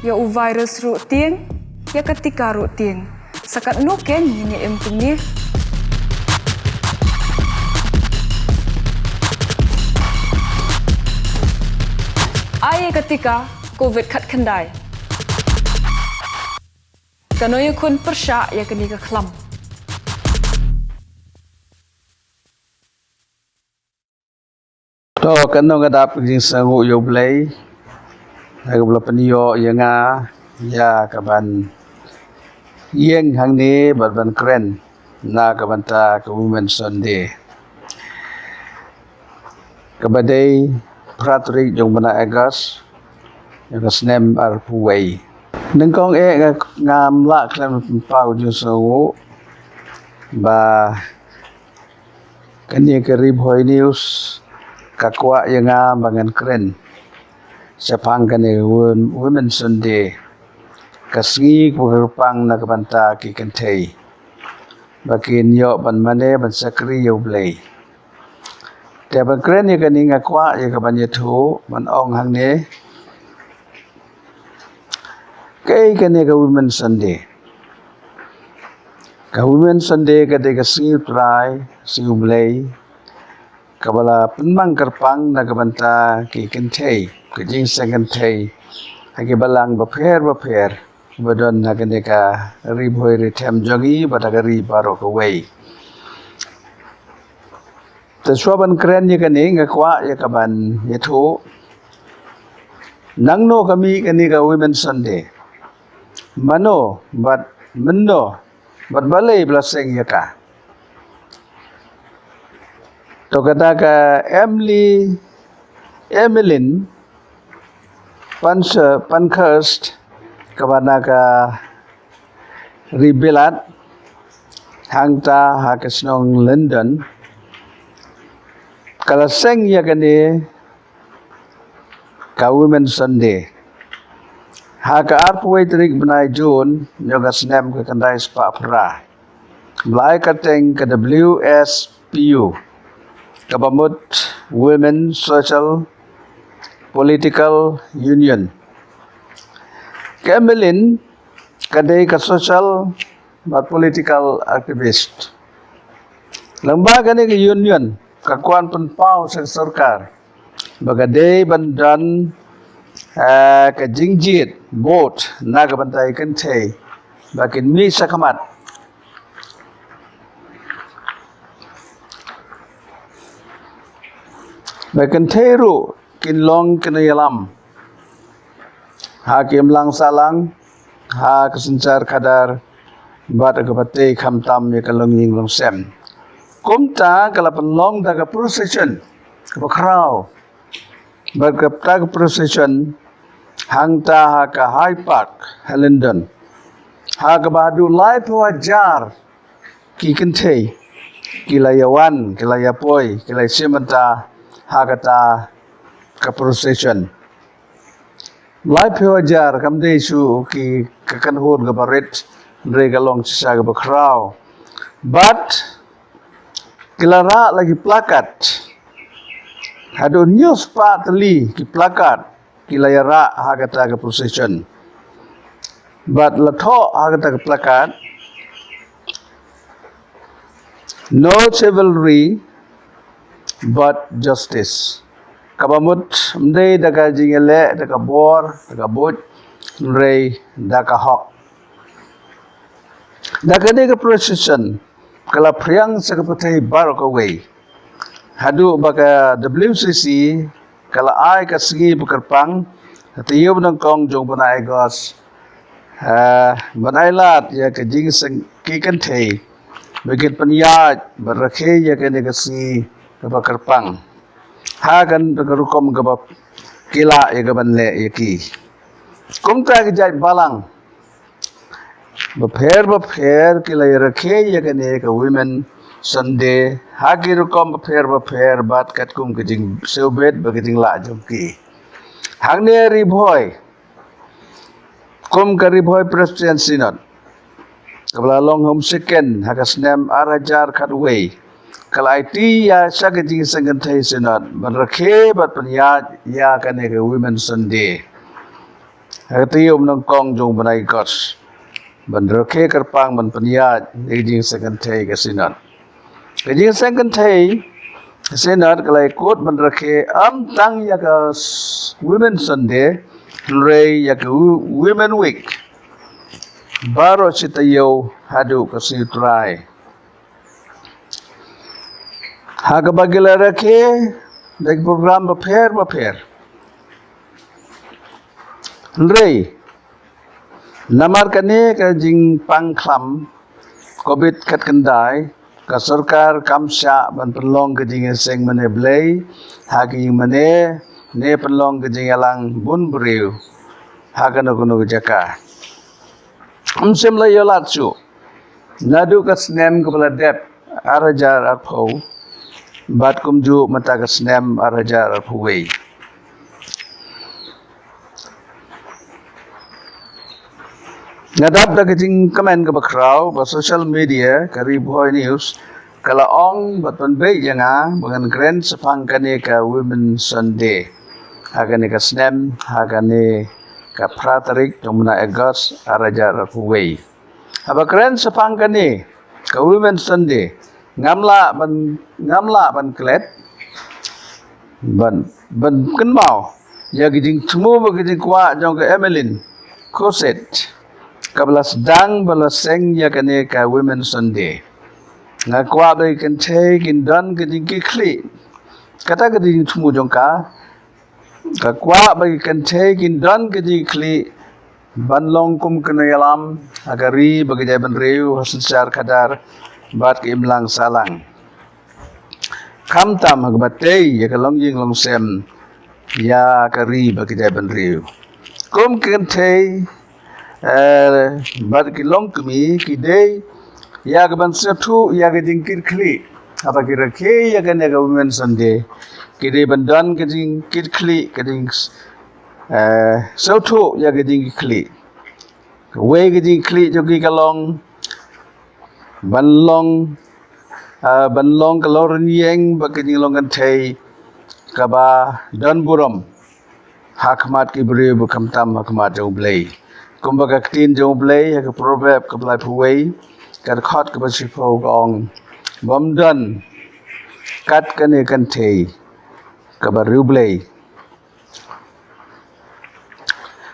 ya u virus ru tieng ya ketika ru tieng sakat nuken ini empungnya ai ketika covid khat khandai kanoy kun persya ya kini ke klam to kanong adap jing sangu yo blai aga bla penio yanga ya kaban yeng hang ni ban kren na kaban ta ka women sunday kabadai pratri jong bana agas yang snem ar puwei nengkong ngam la klam pau ju sangu ba kani ke ribhoi news kakwa yanga bangan keren sepang kane women sunday kasngi kurpang na kabanta ki kentei bakin yo ban mane ban sakri yo blai te ban keren ya kani ngakwa ya kaban yetu ban ong hang ne kai kane ka women sunday ka de kasngi try si blai kabala penmang kerpang na kabanta ki kentei kejing sengentei hagi balang baper badon na kaneka ribhoi ritem jogi badagari baro kawai teswaban keren ye kane ngakwa ya kaban yetu nangno kami kanika women sunday mano bat balai blaseng yaka to kata ka Emmeline Pankhurst kabana ka ribelat hangta hakasnong London kalaseng ya kani ka women sunday haka arpuai trik benai June nyoga snem ka kandai spa pra blai kateng ka WSPU kabamut women social political union Emmeline kadai ka social but political activist lembaga ni ke union kakuan penpau sa sarkar bagadai bandan ka jingjit bot naga bantai kentei bakin mi sakamat bakin teru kinlong kinayalam hakim lang salang ha kesencar kadar bat agapate khamtam ya kalonging long sem kumta kalapan long daga procession kabakraw bagapta procession hangta ha ka High Park London ha ka badu lai pawajar ki kentei kilayawan kilayapoi kilay simanta ha kata ka procession life wajar kam de su ki kakan hod ga baret re galong sa ga bakraw but kilara lagi plakat hado news patli ki plakat kilayara ha kata ka procession but latho ha kata ka plakat no chivalry but justice kabamut mdei daga jingele daga bor daga bot rei daga hok daga daga procession kala priang sakapatai barok away hadu baka WCC kala ai ka sigi bukarpang hatiyob ng kong jong banai gos banai lat ya ka jing sang kikantei bigit panyat barakhe ya ka negasi kabakarpang hagan rukom gabap kila ya gaban le yaki kumta ki jai balang bapher kila ya rakhe ya gane ka women sunday hagi rukom bapher bat kat kum kijing sobet bagiting la jomki hangne ribhoy kum ka ribhoy president synod kabla long home second hakasnem arajar khatway kala IT ya sakiti sangantai synod barakhe bat panyat ya kane ke women sunday Tium nang kong jong banai kos. Ban rake kerpang ban peniat jing second day kasinan. Jing second day kasinan kalai kot ban rake am tang ya ka Women Sunday rei ya ka Women Week. Baro citayo hadu kasitrai. Haga bagila rake dek program baper. Rei namar kane ka jing pangklam COVID kat kendai ka sarkar kamsya ban penlong ke jing seng mane blai hagi mane ne penlong ke jing alang bun beriu haga no kuno jaka umsem la yolatsu nadu ka snem kepala dep arajar arpau bat kumju mata ka snem arajar arpuwei. Ngadap da kajing komen ke bakrau ba social media kari boy news kala ong batun be janga bangan grand sepang kane ka Women Sunday hagane ka snem hagane ka pratarik jomna Agos arajar huwei aba grand sepang kane ka Women Sunday ngamla ban klet ban kenmau ya gijing tumu ba gijing kwa jong ka Emeline Koset kablas dang balaseng ya kane ka Women Sunday ngakwa ba kan take in dan giding kikli kata giding tumu jongka kakwa ba kan take in dan giding kli banlong kum kenayalam agari bagi jaban reu hasan kadar bat ke imlang salang kamtam hagbate ya kalong ying long sem ya kari bagi jaban reu kum kan take bat ki long kami ki day ya ga ban satu ya ga jingkir kli apa kira ke ya ga ne ga Women Sunday ki day ban dan ga jingkir kli ga jing satu ya ga jingkir kli we ga jing kli jo ki kalong ban long kalor nieng ba ga jing long kan thai ka ba dan buram hakmat ki bre bu kamtam hakmat jo blai kumbaga ktin jong blai ha ka proverb ka blai puwei ka khot ka basipo gong bomdan kat kane kan thei ka ba ru blai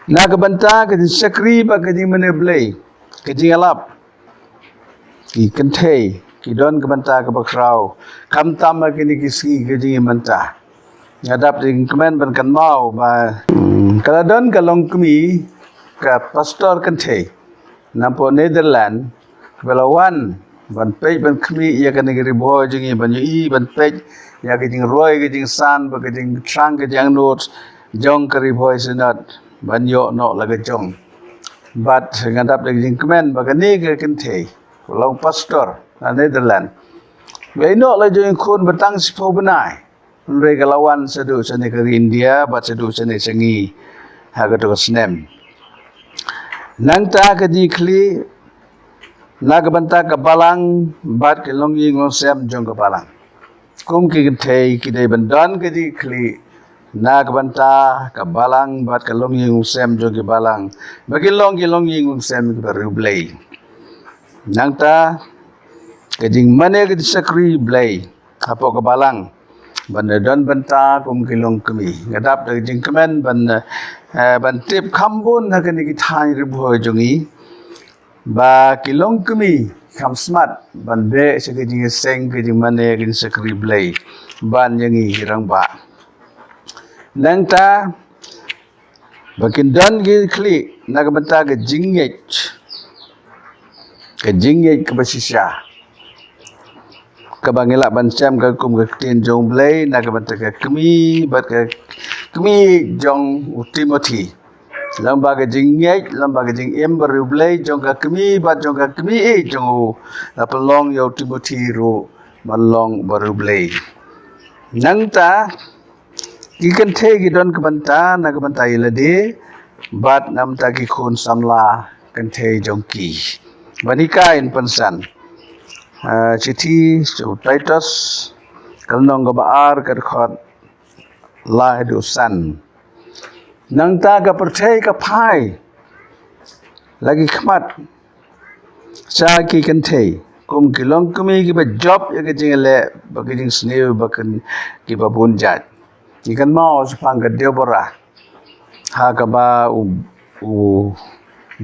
na ka banta ka di sakri ba ka di mane blai ka di alap ki kan thei ki don ka banta ka ba krau kam tam ka ni ki si ka di manta ngadap ding kemen ban kan mau ba kala don ka long kmi ka pastor kan thei nampo Netherlands belawan ban pej ban khmi ya kan negeri boy jingi ban yi ban pej ya ke jing roy ke jing san ba ke jing trang ke jang not jong kari boy senat ban yo no la ke jong bat ngadap de jing kemen ba kan ni ke kan thei long pastor na Netherlands we no la jing khun batang sipo benai re kalawan sedu sene ke India bat sedu sene sengi ha ke to snem nang ta ka di kli nagabanta ka balang bat ke long ying long sem jong ka balang kum ki thei ki dei bandan ka di kli nagabanta ka balang bat ka long ying long sem jong ki balang bagi long ying long sem ki baru blai nang ta ka jing mane ka di sakri blai apo ka balang ban dan banta kum ki long kami ngadap de jing kemen ban tip khambun ha kan ki thai ri bhoi jongi ba kilong kami kham smart ban be se ke jing seng ke jing mane ke sakri blai ban yangi rang ba nang ta bakin dan gi kli naga banta ke jingej ke basisya ka bangila ban sem ka kum ka tin jong blai naga banta ke kami bat ke kami jong Timothy lamba ke jingej lamba ke jing ember blai jong ka kami bat jong ka kami jong la pelong yo Timothy ro malong baru blai nang ta ki kan the ki don ka banta na ka banta ilade bat nam ta ki khun samla kan the jong ki banika in pansan chithi Titus kalnong ga baar kar khot la du san nang ta ka percaya ka pai lagi khmat sa ki kan thei kum ki long kumi ki ba job ya ke jing le ba ki jing sneu ba kan ki ba bun jat ikan mau sepang ka deu bora ha ka ba u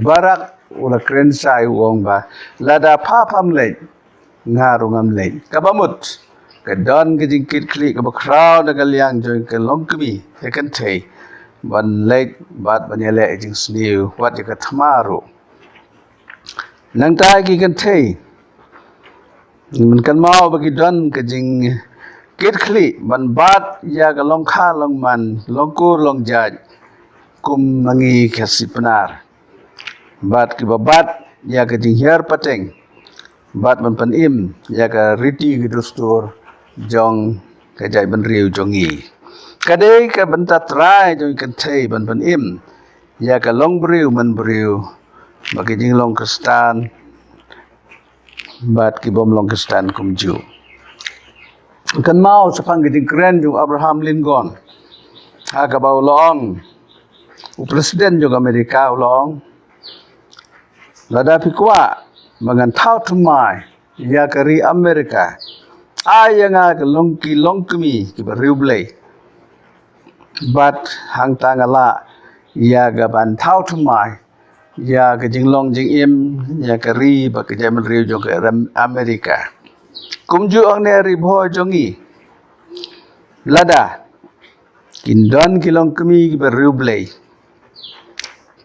barak ula kren sai uong ba lada pa pam le ngarungam le ka ba mut ka don ki jing kit kli ka ba crowd ka liang join ka long kumi ya kan thei ban le bat ban ya le jing sneu wat ya ka thamaru nang ta ki kan theiมันกันmau bagi don ke jing kit khli ban bat ya ga long kha long man long kur long jaj kum mangi khasi penar bat ki babat ya ke jing hiar pateng bat ban pan im ya ga riti ki dustur jong ke jai ban riu jongi kadai ka ban ta trai jong kan thei ban pan im ya ga long briu man briu bagi jing long kristan bat ki bom long kristan kum ju kan mau sepang giding keren jung Abraham Lincoln aga bau long u presiden jung Amerika long lada pikwa mangan thau thumai ya kari Amerika ayanga ke long kmi ki bariu blai bat hang tangala ya ga ban thau thumai ya ke jing long jing im ya ke ri ba ke jaman riu jong ke Amerika kum ju ang ne ri bho jongi lada kin don ki long kmi ki ba riu blai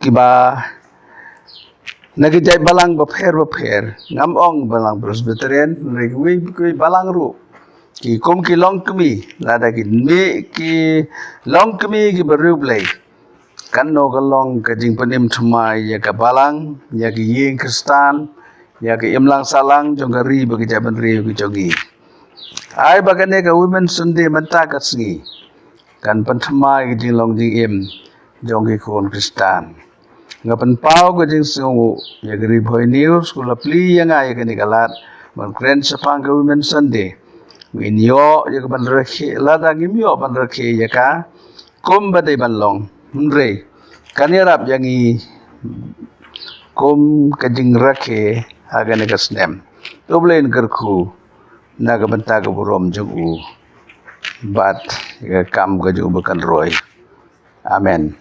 ki ba na ki jai balang ba pher ngam ong balang Presbyterian ri ki balang ru ki kum ki long kmi lada ki me ki long kmi ki ba riu blai kan no galong ka jing panim thumai ya ka balang ya ki yeng kristan ya ki imlang salang jong ka ri bagi jaban ri ki jongi ai bagane ka women sunday manta ka sngi kan pan thumai ki jing long jing im jong ki kon kristan ngapan pau ka jing sungu ya ki ri bhoi news ku lapli ya nga ya ka ni galat man kren sapang ka women sunday win yo ya ka ban rakhe lada ngim yo ban rakhe ya ka kum ba dei ban long Mre kanirap yangi kum kajing rakhe agane kasnem doblen karku naga banta ka burom jugu bat kam ka jugu bakan roy amen